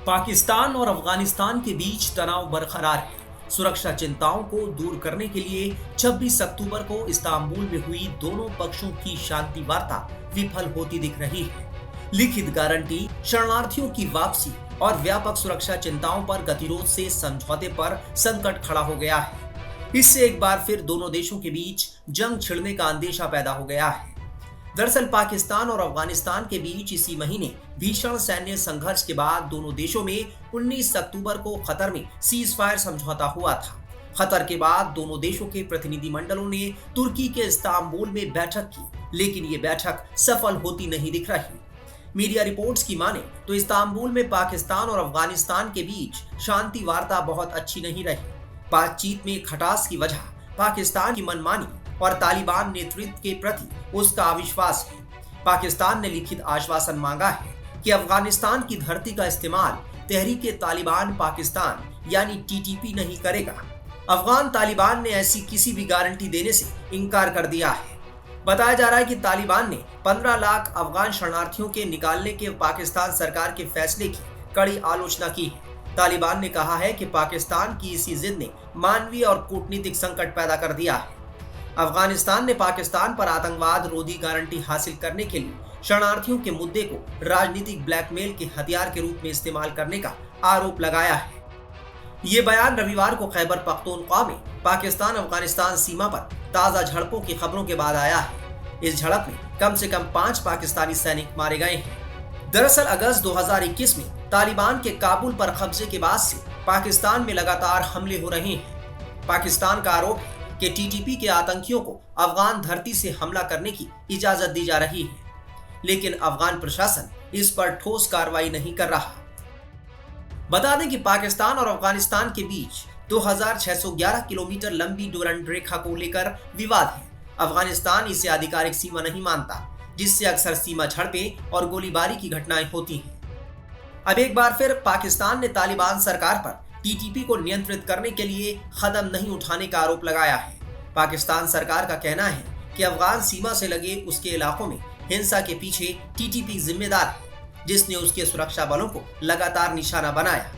पाकिस्तान और अफगानिस्तान के बीच तनाव बरकरार है। सुरक्षा चिंताओं को दूर करने के लिए 26 अक्टूबर को इस्तांबुल में हुई दोनों पक्षों की शांति वार्ता विफल होती दिख रही है। लिखित गारंटी, शरणार्थियों की वापसी और व्यापक सुरक्षा चिंताओं पर गतिरोध से समझौते पर संकट खड़ा हो गया है। इससे एक बार फिर दोनों देशों के बीच जंग छिड़ने का अंदेशा पैदा हो गया है। दरअसल पाकिस्तान और अफगानिस्तान के बीच इसी महीने भीषण सैन्य संघर्ष के बाद दोनों देशों में 19 अक्टूबर को कतर में सीज फायर समझौता हुआ था। कतर के बाद दोनों देशों के प्रतिनिधिमंडलों ने तुर्की के इस्तांबुल में बैठक की, लेकिन ये बैठक सफल होती नहीं दिख रही। मीडिया रिपोर्ट्स की माने तो इस्तांबुल में पाकिस्तान और अफगानिस्तान के बीच शांति वार्ता बहुत अच्छी नहीं रही। बातचीत में खटास की वजह पाकिस्तान की मनमानी और तालिबान नेतृत्व के प्रति उसका अविश्वास है। पाकिस्तान ने लिखित आश्वासन मांगा है कि अफगानिस्तान की धरती का इस्तेमाल तहरीक तालिबान पाकिस्तान यानी टीटीपी नहीं करेगा। अफगान तालिबान ने ऐसी किसी भी गारंटी देने से इनकार कर दिया है। बताया जा रहा है कि तालिबान ने 15 लाख अफगान शरणार्थियों के निकालने के पाकिस्तान सरकार के फैसले की कड़ी आलोचना की है। तालिबान ने कहा है कि पाकिस्तान की इसी जिद ने मानवीय और कूटनीतिक संकट पैदा कर दिया है। अफगानिस्तान ने पाकिस्तान पर आतंकवाद रोधी गारंटी हासिल करने के लिए शरणार्थियों के मुद्दे को राजनीतिक ब्लैकमेल के हथियार के रूप में इस्तेमाल करने का आरोप लगाया है। ये बयान रविवार को खैबर पख्तूनख्वा में पाकिस्तान अफगानिस्तान सीमा पर ताजा झड़पों की खबरों के बाद आया है। इस झड़प में कम से कम 5 पाकिस्तानी सैनिक मारे गए हैं। दरअसल अगस्त 2021 में तालिबान के काबुल पर कब्जे के बाद से पाकिस्तान में लगातार हमले हो रहे हैं। पाकिस्तान का आरोप है कि टीटीपी के आतंकियों को अफगान धरती से हमला करने की इजाजत दी जा रही है, लेकिन अफगान प्रशासन इस पर ठोस कार्रवाई नहीं कर रहा। बता दें कि पाकिस्तान और अफगानिस्तान के बीच 2611 किलोमीटर लंबी डुरंड रेखा को लेकर विवाद है। अफगानिस्तान इसे आधिकारिक सीमा नहीं मानता, जिससे अक्सर सीमा झड़पें और गोलीबारी की घटनाएं होती हैं। अब एक बार फिर पाकिस्तान ने तालिबान सरकार पर टीटीपी को नियंत्रित करने के लिए कदम नहीं उठाने का आरोप लगाया है। पाकिस्तान सरकार का कहना है कि अफगान सीमा से लगे उसके इलाकों में हिंसा के पीछे टीटीपी जिम्मेदार है, जिसने उसके सुरक्षा बलों को लगातार निशाना बनाया।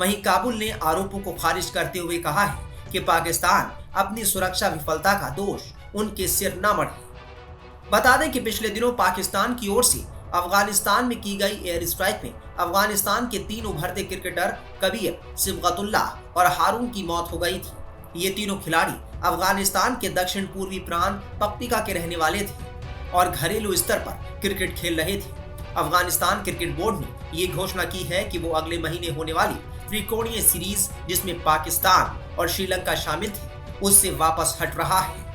वहीं काबुल ने आरोपों को खारिज करते हुए कहा है कि पाकिस्तान अपनी सुरक्षा विफलता का दोष उनके सिर न मढ़े। बता दें कि पिछले दिनों पाकिस्तान की ओर से अफगानिस्तान में की गई एयर स्ट्राइक में अफगानिस्तान के 3 उभरते क्रिकेटर कबीर, सिबगतुल्लाह और हारून की मौत हो गई थी। ये तीनों खिलाड़ी अफगानिस्तान के दक्षिण पूर्वी प्रांत पक्तिका के रहने वाले थे और घरेलू स्तर पर क्रिकेट खेल रहे थे। अफगानिस्तान क्रिकेट बोर्ड ने ये घोषणा की है कि वो अगले महीने होने वाली त्रिकोणीय सीरीज, जिसमें पाकिस्तान और श्रीलंका शामिल थे, उससे वापस हट रहा है।